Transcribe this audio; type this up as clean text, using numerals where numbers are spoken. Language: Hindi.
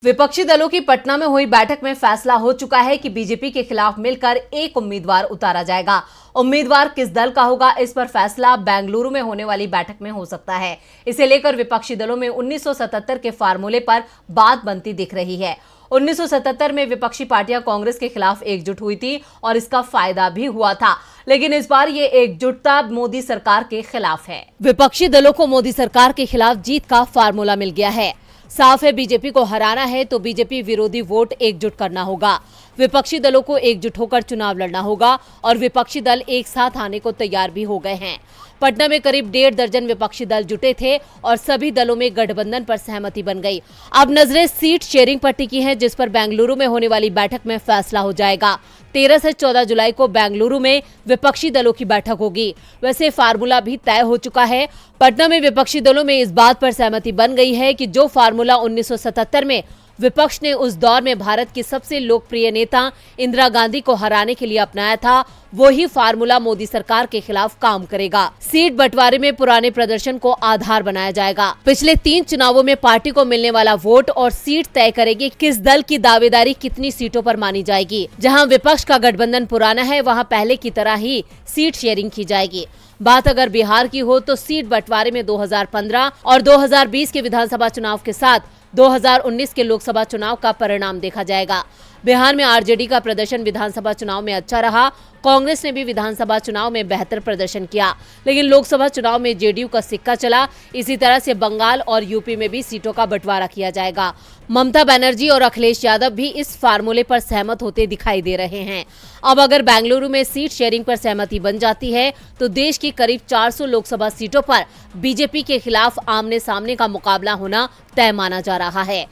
विपक्षी दलों की पटना में हुई बैठक में फैसला हो चुका है कि बीजेपी के खिलाफ मिलकर एक उम्मीदवार उतारा जाएगा। उम्मीदवार किस दल का होगा, इस पर फैसला बेंगलुरु में होने वाली बैठक में हो सकता है। इसे लेकर विपक्षी दलों में 1977 के फार्मूले पर बात बनती दिख रही है। 1977 में विपक्षी पार्टियां कांग्रेस के खिलाफ एकजुट हुई थी और इसका फायदा भी हुआ था, लेकिन इस बार ये एकजुटता मोदी सरकार के खिलाफ है। विपक्षी दलों को मोदी सरकार के खिलाफ जीत का फार्मूला मिल गया है। साफ है, बीजेपी को हराना है तो बीजेपी विरोधी वोट एकजुट करना होगा। विपक्षी दलों को एकजुट होकर चुनाव लड़ना होगा और विपक्षी दल एक साथ आने को तैयार भी हो गए हैं। पटना में करीब 1.5 दर्जन विपक्षी दल जुटे थे और सभी दलों में गठबंधन पर सहमति बन गई। अब नजरें सीट शेयरिंग पर टिकी हैं, जिस पर बेंगलुरु में होने वाली बैठक में फैसला हो जाएगा। 13 से 14 जुलाई को बेंगलुरु में विपक्षी दलों की बैठक होगी। वैसे फार्मूला भी तय हो चुका है। पटना में विपक्षी दलों में इस बात पर सहमति बन गई है कि जो फार्मूला 1977 में विपक्ष ने उस दौर में भारत की सबसे लोकप्रिय नेता इंदिरा गांधी को हराने के लिए अपनाया था, वही फार्मूला मोदी सरकार के खिलाफ काम करेगा। सीट बंटवारे में पुराने प्रदर्शन को आधार बनाया जाएगा। पिछले 3 चुनावों में पार्टी को मिलने वाला वोट और सीट तय करेगी किस दल की दावेदारी कितनी सीटों पर मानी जाएगी। जहां विपक्ष का गठबंधन पुराना है, वहां पहले की तरह ही सीट शेयरिंग की जाएगी। बात अगर बिहार की हो तो सीट बंटवारे में 2015 और 2020 के विधानसभा चुनाव के साथ 2019 के लोकसभा चुनाव का परिणाम देखा जाएगा। बिहार में आरजेडी का प्रदर्शन विधानसभा चुनाव में अच्छा रहा। कांग्रेस ने भी विधानसभा चुनाव में बेहतर प्रदर्शन किया, लेकिन लोकसभा चुनाव में जेडीयू का सिक्का चला। इसी तरह से बंगाल और यूपी में भी सीटों का बंटवारा किया जाएगा। ममता बनर्जी और अखिलेश यादव भी इस फार्मूले पर सहमत होते दिखाई दे रहे हैं। अब अगर बेंगलुरु में सीट शेयरिंग पर सहमति बन जाती है तो देश की करीब 400 लोकसभा सीटों पर बीजेपी के खिलाफ आमने सामने का मुकाबला होना तय माना जा रहा है।